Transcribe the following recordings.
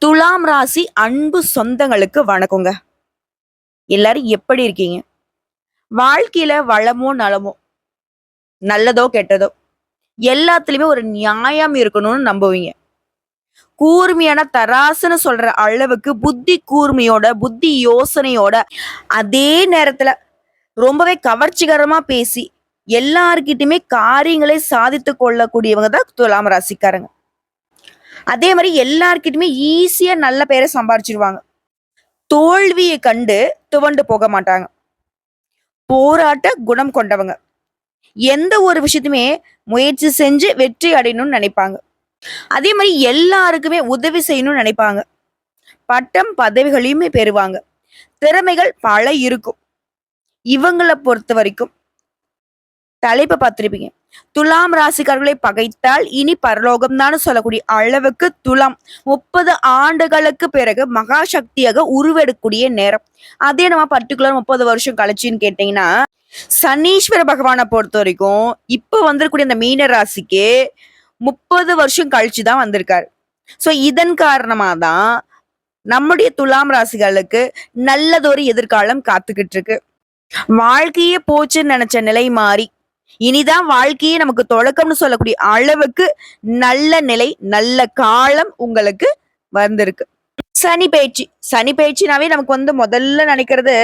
துலாம் ராசி அன்பு சொந்தங்களுக்கு வணக்கங்க. எல்லாரும் எப்படி இருக்கீங்க? வாழ்க்கையில வளமோ நலமோ, நல்லதோ கெட்டதோ, எல்லாத்துலயுமே ஒரு நியாயம் இருக்கணும்னு நம்புவீங்க. கூர்மையான தராசுன்னு சொல்ற அளவுக்கு புத்தி கூர்மையோட, புத்தி யோசனையோட, அதே நேரத்துல ரொம்பவே கவர்ச்சிகரமா பேசி, எல்லார்கிட்டயுமே காரியங்களை சாதித்துக் கொள்ளக்கூடியவங்க தான் துலாம் ராசிக்காரங்க. அதே மாரி எல்லார்கிட்டயுமே ஈஸியா நல்ல பேர சம்பாரிச்சுருவாங்க. தோல்விய கண்டு துவண்டு போக மாட்டாங்க. போராட்ட குணம் கொண்டவங்க. எந்த ஒரு விஷயத்தையுமே முயற்சி செஞ்சு வெற்றி அடையணும்னு நினைப்பாங்க. அதே மாரி எல்லாருக்குமே உதவி செய்யணும்னு நினைப்பாங்க. பட்டம், பதவிகளையுமே பெறுவாங்க. திறமைகள் பல இருக்கும். இவங்கள பொறுத்தவரைக்கும் தலைப்ப பார்த்திருப்பீங்க. துலாம் ராசிக்காரர்களை பகைத்தால் இனி பரலோகம் தான்னு சொல்லக்கூடிய அளவுக்கு துலாம் 30 ஆண்டுகளுக்கு பிறகு மகா சக்தியாக உருவெடுக்கக்கூடிய நேரம். அதே நம்ம பர்ட்டிகுலர் 30 வருஷம் கழிச்சுன்னு கேட்டீங்கன்னா, சனீஸ்வர பகவானை பொறுத்த வரைக்கும் இப்ப வந்திருக்கக்கூடிய இந்த மீன ராசிக்கு 30 வருஷம் கழிச்சு தான் வந்திருக்காரு. சோ இதன் காரணமா தான் நம்முடைய துலாம் ராசிகளுக்கு நல்லதொரு எதிர்காலம் காத்துக்கிட்டு இருக்கு. வாழ்க்கையே போச்சுன்னு நினைச்ச நிலை மாறி இனிதான் வாழ்க்கையே நமக்கு தொடக்கம்னு சொல்லக்கூடிய அளவுக்கு நல்ல நிலை, நல்ல காலம் உங்களுக்கு வந்திருக்கு. சனி பயிற்சினாவே நமக்கு முதல்ல நினைக்கிறது,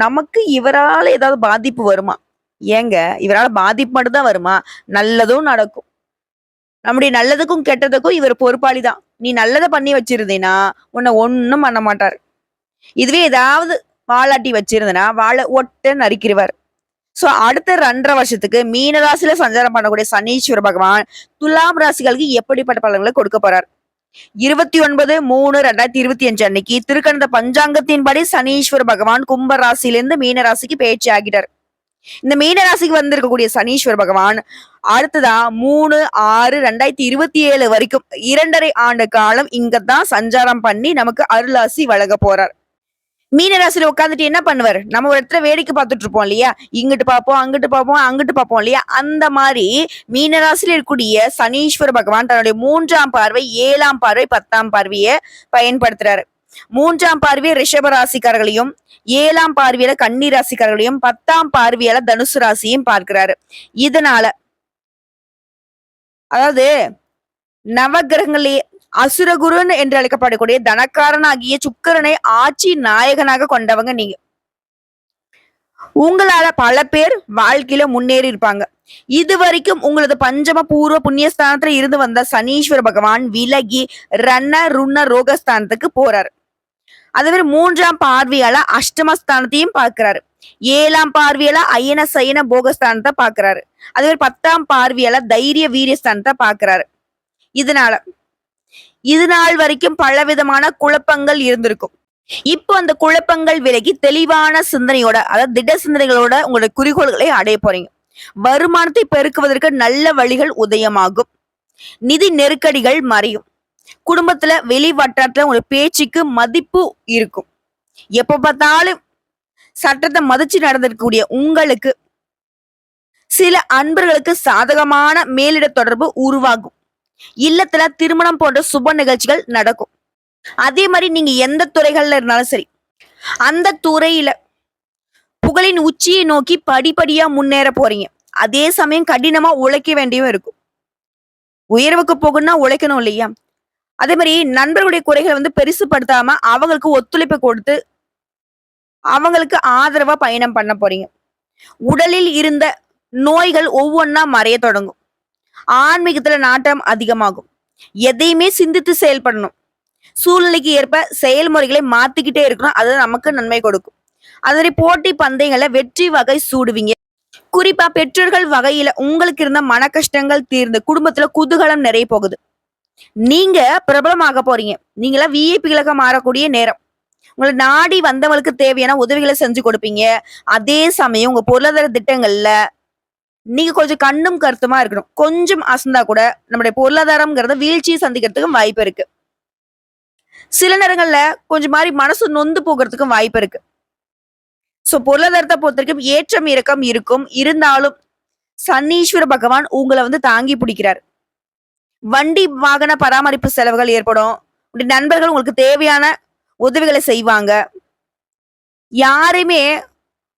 நமக்கு இவரால ஏதாவது பாதிப்பு வருமா? ஏங்க, இவரால பாதிப்பு மட்டும்தான் வருமா? நல்லதும் நடக்கும். நம்முடைய நல்லதுக்கும் கெட்டதுக்கும் இவர் பொறுப்பாளி தான். நீ நல்லதை பண்ணி வச்சிருந்தீன்னா உன்னை ஒன்னும் பண்ண மாட்டாரு. இதுவே ஏதாவது வாலாட்டி வச்சிருந்தனா வாழை ஒட்ட நறுக்கிடுவார். சோ அடுத்த 2.5 வருஷத்துக்கு மீன ராசியில சஞ்சாரம் பண்ணக்கூடிய சனீஸ்வர பகவான் துலாம் ராசிகளுக்கு எப்படிப்பட்ட பலன்களை கொடுக்க போறார்? 29/3/2025 அன்னைக்கு திருக்கணித பஞ்சாங்கத்தின்படி சனீஸ்வர பகவான் கும்ப ராசியிலிருந்து மீன ராசிக்கு பயிற்சி ஆகிட்டார். இந்த மீன ராசிக்கு வந்திருக்கக்கூடிய சனீஸ்வர பகவான் அடுத்ததா 3/6/2027 வரைக்கும் 2.5 ஆண்டு காலம் இங்கதான் சஞ்சாரம் பண்ணி நமக்கு அருளாசி வழங்க போறார். மீனராசியில உட்காந்துட்டு என்ன பண்ணுவார்? நம்ம ஒரு இடத்துல வேடிக்கை பார்த்துட்டு இருப்போம் இல்லையா? இங்கிட்டு பார்ப்போம், அங்கிட்டு பார்ப்போம், அங்கிட்டு பார்ப்போம் இல்லையா? அந்த மாதிரி மீனராசியில இருக்கக்கூடிய சனீஸ்வர பகவான் தன்னுடைய 3ஆம் பார்வை, 7ஆம் பார்வை, 10ஆம் பார்வையை பயன்படுத்துறாரு. 3ஆம் பார்வையை ரிஷப ராசிக்காரர்களையும், 7ஆம் பார்வையில கன்னி ராசிக்காரர்களையும், 10ஆம் பார்வையால தனுசு ராசியும் பார்க்கிறாரு. இதனால அதாவது நவகிரகங்களே அசுரகுருன் என்று அழைக்கப்படக்கூடிய தனக்காரனாகிய சுக்கிரனை ஆட்சி நாயகனாக கொண்டவங்க நீங்க. உங்களால பல பேர் வாழ்க்கையில முன்னேறி இருப்பாங்க. இதுவரைக்கும் உங்களது பஞ்சம பூர்வ புண்ணியஸ்தானத்துல இருந்து வந்த சனீஸ்வர பகவான் விலகி ரண ருண ரோகஸ்தானத்துக்கு போறாரு. அதுவே 3ஆம் பார்வையால அஷ்டமஸ்தானத்தையும் பார்க்கிறாரு. 7ஆம் பார்வையால அயன சயன போகஸ்தானத்தை பார்க்கிறாரு. அதுவே 10ஆம் பார்வையால தைரிய வீரியஸ்தானத்தை பார்க்கிறாரு. இதனால இது நாள் வரைக்கும் பலவிதமான குழப்பங்கள் இருந்திருக்கும். இப்போ அந்த குழப்பங்கள் விலகி தெளிவான சிந்தனையோட, அதாவது திட சிந்தனைகளோட உங்களுடைய குறிக்கோள்களை அடைய போறீங்க. வருமானத்தை பெருக்குவதற்கு நல்ல வழிகள் உதயமாகும். நிதி நெருக்கடிகள் மறையும். குடும்பத்துல வெளி வட்டாரத்துல உங்களுக்கு பேச்சுக்கு மதிப்பு இருக்கும். எப்ப பார்த்தாலும் சட்டத்தை மதிச்சு நடந்திருக்கக்கூடிய உங்களுக்கு சில அன்பர்களுக்கு சாதகமான மேலிட தொடர்பு உருவாகும். இல்லத்துல திருமணம் போன்ற சுப நிகழ்ச்சிகள் நடக்கும். அதே மாதிரி நீங்க எந்த துறைகள்ல இருந்தாலும் சரி, அந்த துறையில புகழின் உச்சியை நோக்கி படிப்படியா முன்னேற போறீங்க. அதே சமயம் கடினமா உழைக்க வேண்டியும் இருக்கும். உயர்வுக்கு போகணும்னா உழைக்கணும் இல்லையா? அதே மாதிரி நண்பர்களுடைய குறைகளை பெருசுப்படுத்தாம அவங்களுக்கு ஒத்துழைப்பு கொடுத்து அவங்களுக்கு ஆதரவா பயணம் பண்ண போறீங்க. உடலில் இருந்த நோய்கள் ஒவ்வொன்னா மறைய தொடங்கும். ஆன்மீகத்துல நாட்டம் அதிகமாகும். எதையுமே சிந்தித்து செயல்படணும். சூழ்நிலைக்கு ஏற்ப செயல்முறைகளை மாத்திக்கிட்டே இருக்கணும். அது நமக்கு நன்மை கொடுக்கும். அதனை போட்டி பந்தயங்களை வெற்றி வகை சூடுவீங்க. குறிப்பா பெற்றோர்கள் வகையில உங்களுக்கு இருந்த மன கஷ்டங்கள் தீர்ந்து குடும்பத்துல குதூகலம் நிறைய போகுது. நீங்க பிரபலமாக போறீங்க. நீங்களா விஐபிகளாக மாறக்கூடிய நேரம். உங்களை நாடி வந்தவங்களுக்கு தேவையான உதவிகளை செஞ்சு கொடுப்பீங்க. அதே சமயம் உங்க பொருளாதார திட்டங்கள்ல நீங்க கொஞ்சம் கண்ணும் கருத்துமா இருக்கணும். கொஞ்சம் அசந்தா கூட நம்முடைய பொருளாதாரம்ங்கிறத வீழ்ச்சியை சந்திக்கிறதுக்கும் வாய்ப்பு இருக்கு. சில நேரங்கள்ல கொஞ்சம் மாதிரி மனசு நொந்து போகிறதுக்கும் வாய்ப்பு இருக்கு. சோ பொருளாதாரத்தை பொறுத்த வரைக்கும் ஏற்றம் இறக்கம் இருக்கும். இருந்தாலும் சனீஸ்வர பகவான் உங்களை தாங்கி பிடிக்கிறார். வண்டி வாகன பராமரிப்பு செலவுகள் ஏற்படும். உங்களுடைய நண்பர்கள் உங்களுக்கு தேவையான உதவிகளை செய்வாங்க. யாரையுமே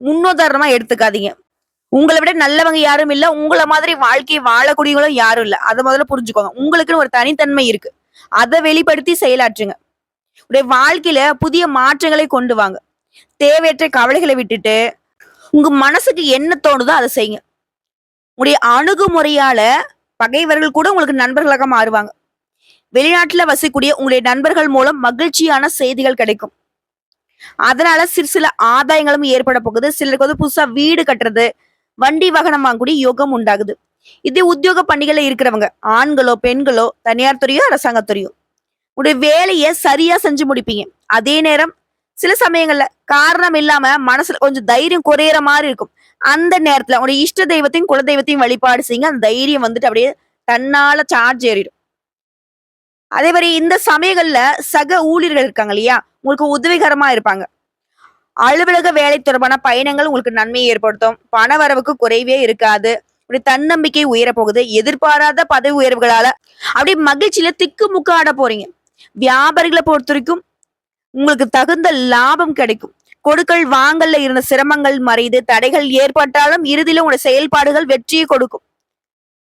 முன்னுதாரணமா எடுத்துக்காதீங்க. உங்கள விட நல்லவங்க யாரும் இல்ல. உங்கள மாதிரி வாழ்க்கைய வாழக்கூடியவங்களும் யாரும் இல்ல. அத முதல்ல புரிஞ்சுக்கோங்க. உங்களுக்குன்னு ஒரு தனித்தன்மை இருக்கு. அத வெளிப்படுத்தி செயலாற்றுங்க. உங்களுடைய வாழ்க்கையில புதிய மாற்றங்களை கொண்டு வாங்க. தேவையற்ற கவலைகளை விட்டுட்டு, உங்க மனசுக்கு என்ன தோணுதோ அத செய்யுங்க. உங்களுடைய அணுகுமுறையால பகைவர்கள் கூட உங்களுக்கு நண்பர்களாக மாறுவாங்க. வெளிநாட்டுல வசிக்கக்கூடிய உங்களுடைய நண்பர்கள் மூலம் மகிழ்ச்சியான செய்திகள் கிடைக்கும். அதனால சில ஆதாயங்களும் ஏற்பட போகுது. சிலருக்கு வந்து புதுசா வீடு கட்டுறது, வண்டி வாகனம் வாங்கக்கூடிய யோகம் உண்டாகுது. இதே உத்தியோக பணிகள்ல இருக்கிறவங்க, ஆண்களோ, பெண்களோ, தனியார் துறையோ, அரசாங்க துறையோ, உங்களுடைய வேலைய சரியா செஞ்சு முடிப்பீங்க. அதே நேரம் சில சமயங்கள்ல காரணம் இல்லாம மனசுல கொஞ்சம் தைரியம் குறையிற மாரி இருக்கும். அந்த நேரத்துல உங்களுடைய இஷ்ட தெய்வத்தையும், குல தெய்வத்தையும் வழிபாடு செய்யுங்க. அந்த தைரியம் வந்துட்டு அப்படியே தன்னால சார்ஜ் ஏறிடும். அதே மாரி இந்த சமயங்கள்ல சக ஊழியர்கள் இருக்காங்க இல்லையா? உங்களுக்கு உதவிகரமா இருப்பாங்க. அலுவலக வேலை தொடர்பான பயணங்கள் உங்களுக்கு நன்மையை ஏற்படுத்தும். பண வரவுக்கு குறைவே இருக்காது. உங்களுடைய தன்னம்பிக்கை உயரப் போகுது. எதிர்பாராத பதவி உயர்வுகளால அப்படியே மகிழ்ச்சியில திக்குமுக்கு ஆட போறீங்க. வியாபாரிகளை பொறுத்தவரைக்கும் உங்களுக்கு தகுந்த லாபம் கிடைக்கும். கொடுக்கல் வாங்கல்ல இருந்த சிரமங்கள் மறைந்து தடைகள் ஏற்பட்டாலும் இறுதியில உங்களுடைய செயல்பாடுகள் வெற்றியை கொடுக்கும்.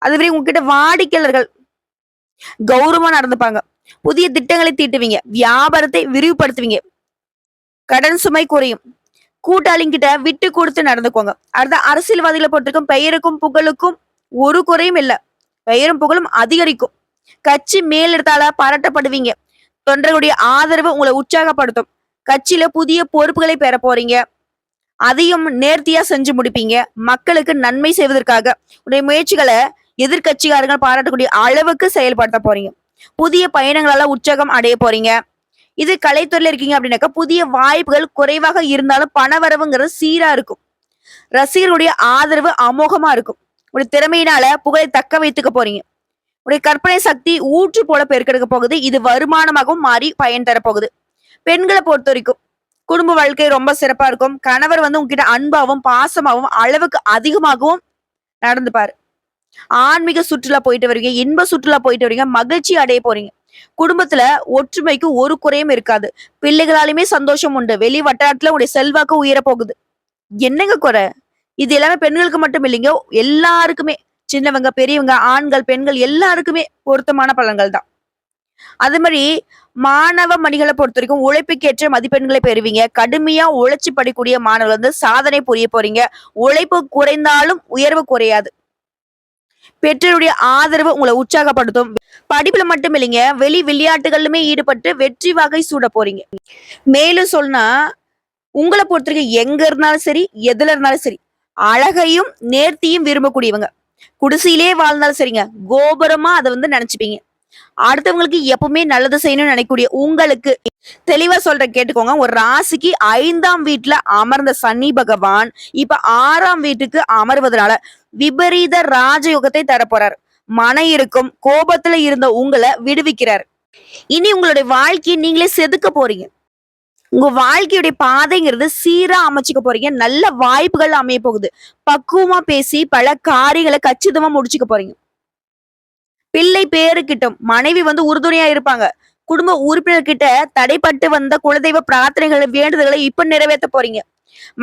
அதுவரை உங்ககிட்ட வாடிக்கையாளர்கள் கௌரவமா நடந்துப்பாங்க. புதிய திட்டங்களை தீட்டுவீங்க. வியாபாரத்தை விரிவுபடுத்துவீங்க. கடன் சுமை குறையும். கூட்டாளிங்கிட்ட விட்டு கொடுத்து நடந்துக்கோங்க. அடுத்த அரசியல்வாதிகளை பொறுத்திருக்கும் பெயருக்கும் புகழுக்கும் ஒரு குறையும் இல்ல. பெயரும் புகழும் அதிகரிக்கும். கட்சி மேலிடத்தால பாராட்டப்படுவீங்க. தொண்டர்களுடைய ஆதரவு உங்களை உற்சாகப்படுத்தும். கட்சியில புதிய பொறுப்புகளை பெற போறீங்க. அதையும் நேர்த்தியா செஞ்சு முடிப்பீங்க. மக்களுக்கு நன்மை செய்வதற்காக உடைய முயற்சிகளை எதிர்கட்சிக்காரர்கள் பாராட்டக்கூடிய அளவுக்கு செயல்படுத்த போறீங்க. புதிய பயணங்களால உற்சாகம் அடைய போறீங்க. இது கலைத்துறையில இருக்கீங்க அப்படின்னாக்கா புதிய வாய்ப்புகள் குறைவாக இருந்தாலும் பணவரவுங்கிறது சீரா இருக்கும். ரசிகர்களுடைய ஆதரவு அமோகமா இருக்கும். உடைய திறமையினால புகழை தக்க வைத்துக்க போறீங்க. உடைய கற்பனை சக்தி ஊற்று போல பெருக்கெடுக்க போகுது. இது வருமானமாகவும் மாறி பயன் தரப்போகுது. பெண்களை பொறுத்த வரைக்கும் குடும்ப வாழ்க்கை ரொம்ப சிறப்பா இருக்கும். கணவர் வந்து உங்ககிட்ட அன்பாவும் பாசமாவும் அளவுக்கு அதிகமாகவும் நடந்துப்பாரு. ஆன்மீக சுற்றுலா போயிட்டு வருவீங்க. இன்ப சுற்றுலா போயிட்டு வரீங்க. மகிழ்ச்சி அடைய போறீங்க. குடும்பத்துல ஒற்றுமைக்கு ஒரு குறையும் இருக்காது. பிள்ளைகளாலுமே சந்தோஷம் உண்டு. வெளி வட்டாரத்துல உங்களுடைய செல்வாக்கு உயர போகுது. என்னங்க குறை? இது எல்லாமே பெண்களுக்கு மட்டும் இல்லைங்க. எல்லாருக்குமே சின்னவங்க, பெரியவங்க, ஆண்கள், பெண்கள் எல்லாருக்குமே பொருத்தமான பலன்கள் தான். அது மாதிரி மாணவ மணிகளை பொறுத்த வரைக்கும் உழைப்புக்கேற்ற மதிப்பெண்களை பெறுவீங்க. கடுமையா உழைச்சி படிக்கூடிய மாணவர்கள் வந்து சாதனை புரிய போறீங்க. உழைப்பு குறைந்தாலும் உயர்வு குறையாது. பெற்றோருடைய ஆதரவு உங்களை உற்சாகப்படுத்தும். படிப்புல மட்டும் இல்லைங்க, வெளி விளையாட்டுகளிலுமே ஈடுபட்டு வெற்றி வகை சூட போறீங்க. மேலும் சொன்னா உங்களை பொறுத்தவரைக்கும் எங்க இருந்தாலும் சரி, எதுல இருந்தாலும் சரி, அழகையும் நேர்த்தியும் விரும்பக்கூடியவங்க. குடிசையிலே வாழ்ந்தாலும் சரிங்க, கோபுரமா அதை வந்து நினைச்சுப்பீங்க. அடுத்தவங்களுக்கு எப்பவுமே நல்லது செய்யணும்னு நினைக்கக்கூடிய உங்களுக்கு தெளிவா சொல்றேன் கேட்டுக்கோங்க. ஒரு ராசிக்கு 5ஆம் வீட்டுல அமர்ந்த சனி பகவான் இப்ப 6ஆம் வீட்டுக்கு அமர்வதனால விபரீத ராஜயோகத்தை தரப்போறாரு. மன இருக்கும் கோபத்துல இருந்த உங்களை விடுவிக்கிறார். இனி உங்களுடைய வாழ்க்கையை நீங்களே செதுக்க போறீங்க. உங்க வாழ்க்கையுடைய பாதைங்கிறது சீரா அமைச்சுக்க போறீங்க. நல்ல வாய்ப்புகள் அமைய போகுது. பக்குவமா பேசி பல காரியங்களை கச்சிதமா முடிச்சுக்க போறீங்க. பிள்ளை பேருக்கிட்டும் மனைவி வந்து உறுதுணையா இருப்பாங்க. குடும்ப உறுப்பினர்கிட்ட தடைப்பட்டு வந்த குலதெய்வ பிரார்த்தனைகளை வேண்டுதல்களை இப்ப நிறைவேற்ற போறீங்க.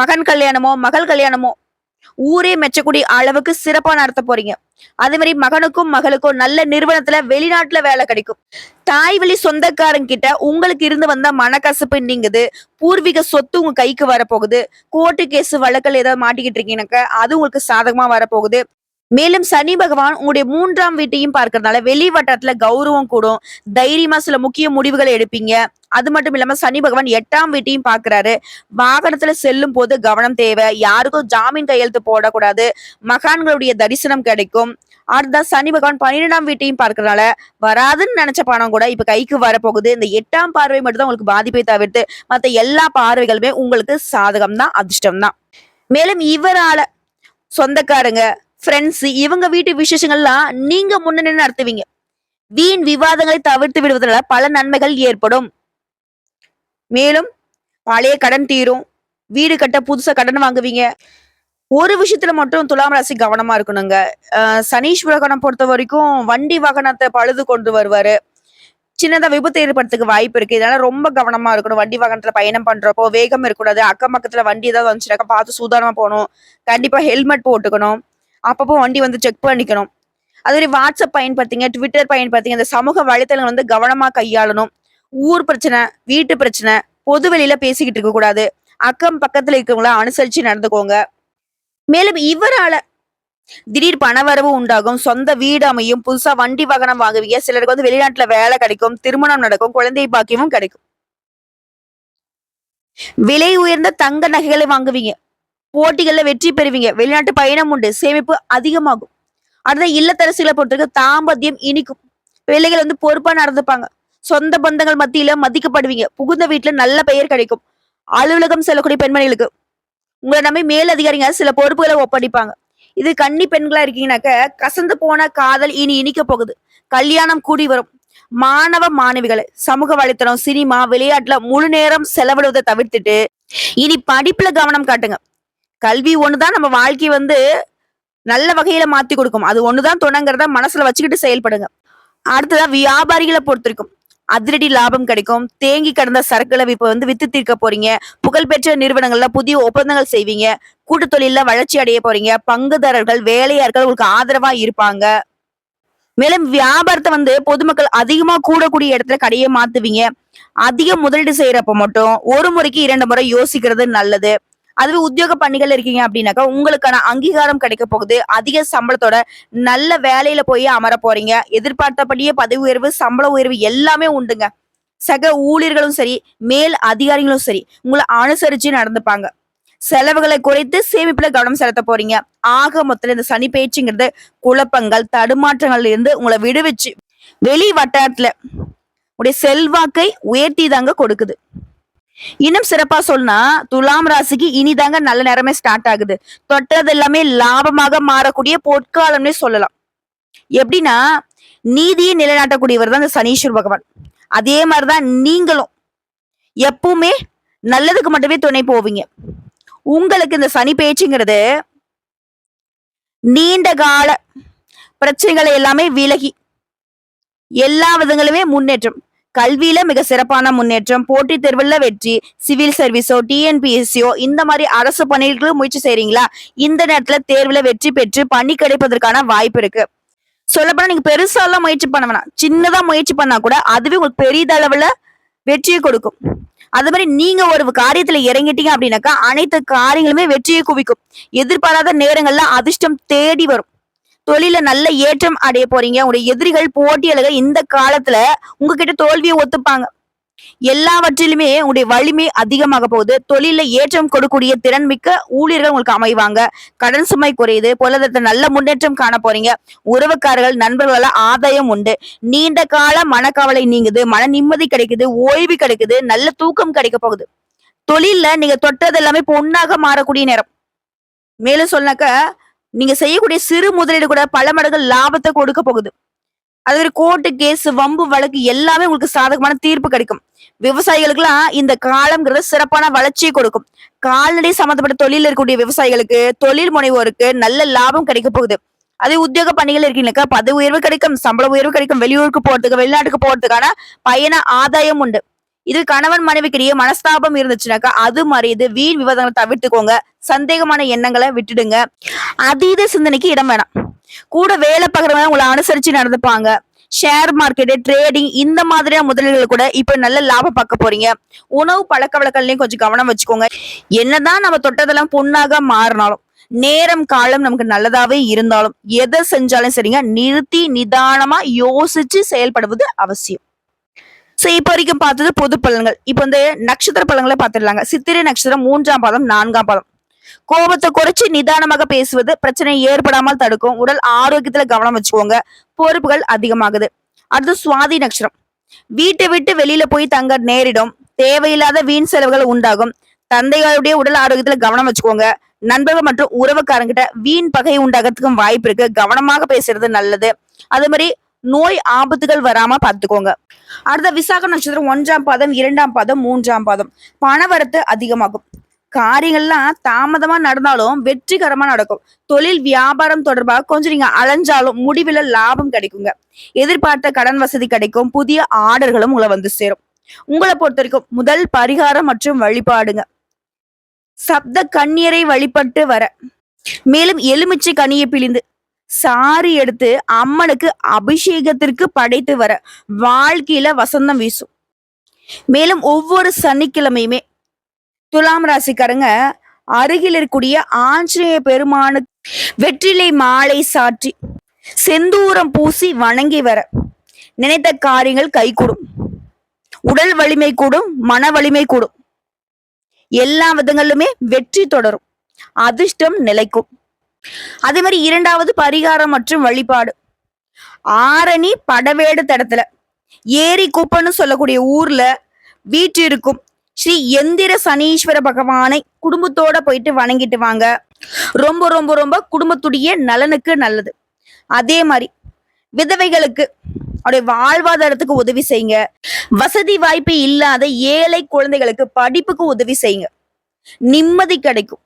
மகன் கல்யாணமோ மகள் கல்யாணமோ ஊரே மெச்சக்கூடிய அளவுக்கு சிறப்பா நடத்த போறீங்க. அதே மாதிரி மகனுக்கும் மகளுக்கும் நல்ல நிறுவனத்துல வெளிநாட்டுல வேலை கிடைக்கும். தாய் வழி சொந்தக்காரங்க கிட்ட உங்களுக்கு இருந்து வந்த மனக்கசப்பு நீங்குது. பூர்வீக சொத்து உங்க கைக்கு வரப்போகுது. கோர்ட்டு கேஸ் வழக்கல் ஏதாவது மாட்டிக்கிட்டு இருக்கீங்கன்னாக்க அது உங்களுக்கு சாதகமா வரப்போகுது. மேலும் சனி பகவான் உங்களுடைய 3ஆம் வீட்டையும் பார்க்கறதுனால வெளி வட்டாரத்துல கௌரவம் கூடும். தைரியமா சில முக்கிய முடிவுகளை எடுப்பீங்க. அது மட்டும் இல்லாம சனி பகவான் 8ஆம் வீட்டையும் பார்க்கிறாரு. வாகனத்துல செல்லும் போது கவனம் தேவை. யாருக்கும் ஜாமீன் கையெழுத்து போடக்கூடாது. மகான்களுடைய தரிசனம் கிடைக்கும். அடுத்த சனி பகவான் 12ஆம் வீட்டையும் பார்க்கறதுனால வராதுன்னு நினைச்ச பணம் கூட இப்ப கைக்கு வரப்போகுது. இந்த 8ஆம் பார்வை மட்டும் தான் உங்களுக்கு பாதிப்பை தவிர்த்து மத்த எல்லா பார்வைகளுமே உங்களுக்கு சாதகம் தான், அதிர்ஷ்டம் தான். மேலும் இவரால சொந்தக்காரங்க, ஃப்ரெண்ட்ஸ் இவங்க வீட்டு விசேஷங்கள்லாம் நீங்க முன்னின்று நடத்துவீங்க. வீண் விவாதங்களை தவிர்த்து விடுவதனால பல நன்மைகள் ஏற்படும். மேலும் பழைய கடன் தீரும். வீடு கட்ட புதுசா கடன் வாங்குவீங்க. ஒரு விஷயத்துல மட்டும் துலாம் ராசி கவனமா இருக்கணுங்க. சனீஸ்வர கணம் பொறுத்த வரைக்கும் வண்டி வாகனத்தை பழுது கொண்டு வருவாரு. சின்னதா விபத்து ஏற்படுறதுக்கு வாய்ப்பு இருக்கு. இதனால ரொம்ப கவனமா இருக்கணும். வண்டி வாகனத்துல பயணம் பண்றப்போ வேகம் இருக்கக்கூடாது. அக்கம் பக்கத்துல வண்டி ஏதாவது வந்துச்சுனாக்கா பார்த்து சூதானமா போகணும். கண்டிப்பா ஹெல்மெட் போட்டுக்கணும். அப்பப்போ வண்டி வந்து செக் பண்ணிக்கணும். அதே வாட்ஸ்அப் பயன்படுத்திங்க, ட்விட்டர் பயன்படுத்திங்க. இந்த சமூக வலைத்தளங்கள் வந்து கவனமா கையாளணும். ஊர் பிரச்சனை, வீட்டு பிரச்சனை, பொது வெளியில பேசிக்கிட்டு இருக்க கூடாது. அக்கம் பக்கத்துல இருக்கவங்கள அனுசரிச்சு நடந்துக்கோங்க. மேலும் இவரால திடீர் பணவரவு உண்டாகும். சொந்த வீடு அமையும். புதுசா வண்டி வாகனம் வாங்குவீங்க. சிலருக்கு வந்து வெளிநாட்டுல வேலை கிடைக்கும். திருமணம் நடக்கும். குழந்தை பாக்கியமும் கிடைக்கும். விலை உயர்ந்த தங்க நகைகளை வாங்குவீங்க. போட்டிகள்ல வெற்றி பெறுவீங்க. வெளிநாட்டு பயணம் உண்டு. சேமிப்பு அதிகமாகும். அடுத்த இல்லத்தரசிகளை பொறுத்தவரைக்கும் தாம்பத்தியம் இனிக்கும். பிள்ளைகள் வந்து பொறுப்பா நடந்துப்பாங்க. சொந்த பந்தங்கள் மத்தியில மதிக்கப்படுவீங்க. புகுந்த வீட்டுல நல்ல பெயர் கிடைக்கும். அலுவலகம் செல்லக்கூடிய பெண்மணிகளுக்கு உங்களை நம்பி மேல் அதிகாரிங்க சில பொறுப்புகளை ஒப்படைப்பாங்க. இது கன்னி பெண்களா இருக்கீங்கன்னாக்க கசந்து போன காதல் இனி இனிக்க போகுது. கல்யாணம் கூடி வரும். மாணவ மாணவிகளை சமூக வலைத்தளம், சினிமா, விளையாட்டுல முழு நேரம் செலவிடுவதை தவிர்த்துட்டு இனி படிப்புல கவனம் காட்டுங்க. கல்வி ஒண்ணுதான் நம்ம வாழ்க்கையை வந்து நல்ல வகையில மாத்தி கொடுக்கும். அது ஒண்ணுதான் துணைங்கிறத மனசுல வச்சுக்கிட்டு செயல்படுங்க. அடுத்ததா வியாபாரிகளை பொறுத்திருக்கும். அதிரடி லாபம் கிடைக்கும். தேங்கி கடந்த சரக்குகளை இப்ப வந்து வித்து தீர்க்க போறீங்க. புகழ்பெற்ற நிறுவனங்கள்ல புதிய ஒப்பந்தங்கள் செய்வீங்க. கூட்டு தொழில வளர்ச்சி அடைய போறீங்க. பங்குதாரர்கள், வேலையாட்கள் உங்களுக்கு ஆதரவா இருப்பாங்க. மேலும் வியாபாரத்தை வந்து பொதுமக்கள் அதிகமா கூடக்கூடிய இடத்துல கடையை மாத்துவீங்க. அதிக முதலீடு செய்யறப்ப மட்டும் ஒரு முறைக்கு 2 முறை யோசிக்கிறது நல்லது. அதுவே உத்தியோக பணிகள் இருக்கீங்க அப்படின்னாக்கா உங்களுக்கான அங்கீகாரம் கிடைக்க போகுது. அதிக சம்பளத்தோட நல்ல வேலையில போய் அமர போறீங்க. எதிர்பார்த்தபடியே பதவி உயர்வு, சம்பள உயர்வு எல்லாமே உண்டுங்க. சக ஊழியர்களும் சரி, மேல் அதிகாரிகளும் சரி உங்களை அனுசரிச்சு நடந்துப்பாங்க. செலவுகளை குறைத்து சேமிப்புல கவனம் செலுத்த போறீங்க. ஆக மொத்தம் இந்த சனி பயிற்சிங்கிறது குழப்பங்கள், தடுமாற்றங்கள்ல இருந்து உங்களை விடுவிச்சு வெளி வட்டாரத்துல உடைய செல்வாக்கை உயர்த்தி தாங்க கொடுக்குது. இன்னும் சிறப்பா சொன்னா துலாம் ராசிக்கு இனிதாங்க நல்ல நேரமே ஸ்டார்ட் ஆகுது. தொட்டது எல்லாமே லாபமாக மாறக்கூடிய பொற்காலம்னே சொல்லலாம். எப்படின்னா நீதியை நிலைநாட்டக்கூடியவர் தான் இந்த சனீஸ்வர பகவான். அதே மாதிரிதான் நீங்களும் எப்பவுமே நல்லதுக்கு மட்டுமே துணை போவீங்க. உங்களுக்கு இந்த சனி பேச்சுங்கிறது நீண்ட கால பிரச்சனைகளை எல்லாமே விலகி எல்லா விதங்களுமே முன்னேற்றம். கல்வியில மிக சிறப்பான முன்னேற்றம். போட்டித் தேர்வுல வெற்றி. சிவில் சர்வீஸோ, டிஎன்பிஎஸ்சியோ இந்த மாதிரி அரசு பணிகளுக்கு முயற்சி செய்றீங்களா? இந்த நேரத்துல தேர்வுல வெற்றி பெற்று பணி கிடைப்பதற்கான வாய்ப்பு இருக்கு. சொல்லப்போனா நீங்க பெருசாலாம் முயற்சி பண்ண வேணாம். சின்னதா முயற்சி பண்ணா கூட அதுவே உங்களுக்கு பெரிதளவுல வெற்றியை கொடுக்கும். அது மாதிரி நீங்க ஒரு காரியத்துல இறங்கிட்டீங்க அப்படின்னாக்கா அனைத்து காரியங்களுமே வெற்றியை குவிக்கும். எதிர்பாராத நேரங்கள்ல அதிர்ஷ்டம் தேடி வரும். தொழில நல்ல ஏற்றம் அடைய போறீங்க. உங்களுடைய எதிரிகள், போட்டியாளர்கள் இந்த காலத்துல உங்ககிட்ட தோல்வியை ஒத்துப்பாங்க. எல்லாவற்றிலுமே உங்களுடைய வலிமை அதிகமாக போகுது. தொழில ஏற்றம் கொடுக்கக்கூடிய திறன்மிக்க ஊழியர்கள் உங்களுக்கு அமைவாங்க. கடன் சுமை குறையுது. பொருளாதாரத்தை நல்ல முன்னேற்றம் காண போறீங்க. உறவுக்காரர்கள், நண்பர்களால ஆதாயம் உண்டு. நீண்ட கால மனக்கவலை நீங்குது. மன நிம்மதி கிடைக்குது. ஓய்வு கிடைக்குது. நல்ல தூக்கம் கிடைக்க போகுது. தொழில்ல நீங்க தொட்டது எல்லாமே பொன்னாக மாறக்கூடிய நேரம். மேலும் சொன்னாக்க நீங்க செய்யக்கூடிய சிறு முதலீடு கூட பல மடங்கு லாபத்தை கொடுக்க போகுது. அது கோர்ட்டு கேஸ், வம்பு வழக்கு எல்லாமே உங்களுக்கு சாதகமான தீர்ப்பு கிடைக்கும். விவசாயிகளுக்கு எல்லாம் இந்த காலம்ங்கிறது சிறப்பான வளர்ச்சியை கொடுக்கும். கால்நடை சம்பந்தப்பட்ட தொழில் இருக்கக்கூடிய விவசாயிகளுக்கு, தொழில் முனைவோருக்கு நல்ல லாபம் கிடைக்க போகுது. அதே உத்தியோக பணிகள் இருக்கீங்கன்னாக்கா பதவி உயர்வு கிடைக்கும், சம்பள உயர்வு கிடைக்கும். வெளியூருக்கு போறதுக்கு, வெளிநாட்டுக்கு போறதுக்கான பயண ஆதாயம் உண்டு. இது கணவன் மனைவிக்கிடையே மனஸ்தாபம் இருந்துச்சுனாக்கா அது மறையுது. வீண் விவாதங்களை தவிர்த்துக்கோங்க. சந்தேகமான எண்ணங்களை விட்டுடுங்க. அதீத சிந்தனைக்கு இடம் வேணாம். கூட வேலை பார்க்குறவங்க உங்களை அனுசரிச்சு நடந்துப்பாங்க. ஷேர் மார்க்கெட்டு, ட்ரேடிங் இந்த மாதிரியான முதலீடுகள் கூட இப்ப நல்ல லாபம் பார்க்க போறீங்க. உணவு பழக்க வழக்கங்களையும் கொஞ்சம் கவனம் வச்சுக்கோங்க. என்னதான் நம்ம தொட்டதெல்லாம் பொண்ணாக மாறினாலும், நேரம் காலம் நமக்கு நல்லதாவே இருந்தாலும், எதை செஞ்சாலும் சரிங்க நிறுத்தி நிதானமா யோசிச்சு செயல்படுவது அவசியம். இப்ப வரைக்கும் பார்த்தது பொது பலன்கள். இப்ப வந்து நட்சத்திர பலன்களை பார்த்துடலாங்க. சித்திரை நட்சத்திரம் 3ஆம் பாதம், 4ஆம் பாதம். கோபத்தை குறைச்சு நிதானமாக பேசுவது பிரச்சனை ஏற்படாமல் தடுக்கும். உடல் ஆரோக்கியத்துல கவனம் வச்சுக்கோங்க. பொறுப்புகள் அதிகமாகுது. அடுத்து சுவாதி நட்சத்திரம். வீட்டை விட்டு வெளியில போய் தங்க நேரிடும். தேவையில்லாத வீண் செலவுகள் உண்டாகும். தந்தைகளுடைய உடல் ஆரோக்கியத்துல கவனம் வச்சுக்கோங்க. நண்பர்கள் மற்றும் உறவுக்காரங்கிட்ட வீண் பகை உண்டாகிறதுக்கும் வாய்ப்பு இருக்கு. கவனமாக பேசுறது நல்லது. அதே மாதிரி நோய் ஆபத்துகள் வராம பார்த்துக்கோங்க. அடுத்த விசாகம் நட்சத்திரம் 1ஆம் பாதம், 2ஆம் பாதம், 3ஆம் பாதம். பணவரத்து அதிகமாகும். காரியங்கள்லாம் தாமதமா நடந்தாலும் வெற்றிகரமா நடக்கும். தொழில் வியாபாரம் தொடர்பாக கொஞ்சம் நீங்க அலைஞ்சாலும் முடிவுல லாபம் கிடைக்குங்க. எதிர்பார்த்த கடன் வசதி கிடைக்கும். புதிய ஆர்டர்களும் உங்களை வந்து சேரும். உங்களை பொறுத்த வரைக்கும் முதல் பரிகாரம் மற்றும் வழிபாடுங்க. சப்த கன்னியரை வழிபட்டு வர, மேலும் எலுமிச்சை கனியை பிழிந்து சாறு எடுத்து அம்மனுக்கு அபிஷேகத்திற்கு படைத்து வர வாழ்க்கையில வசந்தம் வீசும். மேலும் ஒவ்வொரு சனிக்கிழமையுமே துலாம் ராசிக்காரங்க அருகில் இருக்கக்கூடிய ஆஞ்சநேய பெருமானு வெற்றிலை மாலை சாற்றி செந்தூரம் பூசி வணங்கி வர நினைத்த காரியங்கள் கைகூடும். உடல் வலிமை கூடும், மன வலிமை கூடும். எல்லா விதங்களிலுமே வெற்றி தொடரும். அதிர்ஷ்டம் நிலைக்கும். அதே மாதிரி இரண்டாவது பரிகாரம் மற்றும் வழிபாடு. ஆரணி படவேடு தடத்துல ஏரி குப்பன்னு சொல்லக்கூடிய ஊர்ல வீட்டு இருக்கும் ஸ்ரீ எந்திர சனீஸ்வர பகவானை குடும்பத்தோட போயிட்டு வணங்கிட்டு வாங்க. ரொம்ப ரொம்ப ரொம்ப குடும்பத்துடைய நலனுக்கு நல்லது. அதே மாதிரி விதவைகளுக்கு அவருடைய வாழ்வாதாரத்துக்கு உதவி செய்யுங்க. வசதி வாய்ப்பு இல்லாத ஏழை குழந்தைகளுக்கு படிப்புக்கு உதவி செய்யுங்க. நிம்மதி கிடைக்கும்.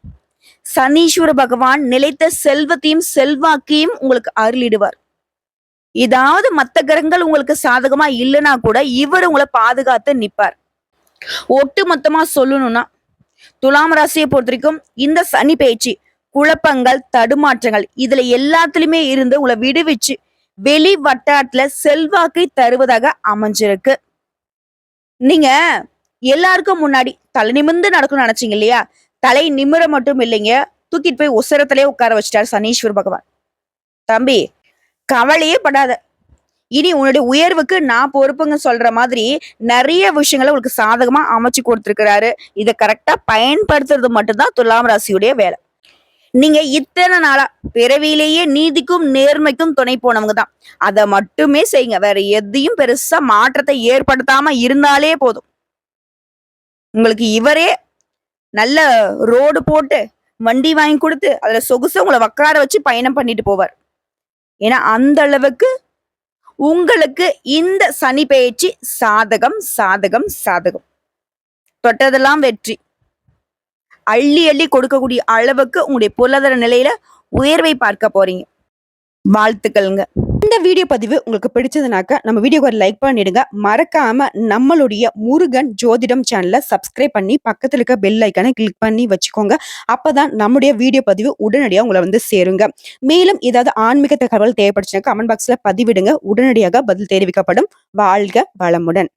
சனீஸ்வர பகவான் நிலைத்த செல்வத்தையும் செல்வாக்கையும் உங்களுக்கு அருளிடுவார். ஏதாவது மத்த கிரகங்கள் உங்களுக்கு சாதகமா இல்லைன்னா கூட இவர் உங்களை பாதுகாத்து நிற்பார். ஒட்டு மொத்தமா சொல்லணும்னா துலாம் ராசியை பொறுத்த வரைக்கும் இந்த சனி பயிற்சி குழப்பங்கள், தடுமாற்றங்கள் இதுல எல்லாத்துலயுமே இருந்து உங்களை விடுவிச்சு வெளி வட்டாரத்துல செல்வாக்கை தருவதாக அமைஞ்சிருக்கு. நீங்க எல்லாருக்கும் முன்னாடி தலை நிமிர்ந்து நடக்கணும்னு நினைச்சீங்க இல்லையா? தலை நிமிர மட்டும் இல்லைங்க, தூக்கிட்டு போய் உசரத்திலே உட்கார வச்சிட்டார் சனீஸ்வர் பகவான். தம்பி, கவலையே படாத, இனி உன்னுடைய உயர்வுக்கு நான் பொறுப்புங்க சொல்ற மாதிரி நிறைய விஷயங்களை உங்களுக்கு சாதகமா அமைச்சு கொடுத்திருக்கிறாரு. இதை கரெக்டா பயன்படுத்துறது மட்டும்தான் துலாம் ராசியுடைய வேலை. நீங்க இத்தனை நாளா பிறவியிலேயே நீதிக்கும் நேர்மைக்கும் துணை போனவங்க தான். அதை மட்டுமே செய்யுங்க. வேற எதையும் பெருசா மாற்றத்தை ஏற்படுத்தாம இருந்தாலே போதும். உங்களுக்கு இவரே நல்ல ரோடு போட்டு வண்டி வாங்கி கொடுத்து அதுல சொகுசு உங்களை உட்கார வச்சு பயணம் பண்ணிட்டு போவார். ஏன்னா அந்த அளவுக்கு உங்களுக்கு இந்த சனி பயிற்சி சாதகம் சாதகம் சாதகம். தொட்டதெல்லாம் வெற்றி. அள்ளி அள்ளி கொடுக்கக்கூடிய அளவுக்கு உங்களுடைய பொருளாதார நிலையில உயர்வை பார்க்க போறீங்க. வாழ்த்துக்கள்ங்க. இந்த வீடியோ பதிவு உங்களுக்கு பிடிச்சதுனாக்க நம்ம வீடியோக்கு ஒரு லைக் பண்ணிடுங்க. மறக்காம நம்மளுடைய முருகன் ஜோதிடம் சேனலை சப்ஸ்கிரைப் பண்ணி பக்கத்துல இருக்க பெல் ஐக்கானை கிளிக் பண்ணி வச்சுக்கோங்க. அப்பதான் நம்முடைய வீடியோ பதிவு உடனடியாக உங்களை வந்து சேருங்க. மேலும் ஏதாவது ஆன்மீக தகவல் தேவைப்படுச்சுன்னா கமெண்ட் பாக்ஸ்ல பதிவிடுங்க. உடனடியாக பதில் தெரிவிக்கப்படும். வாழ்க வளமுடன்.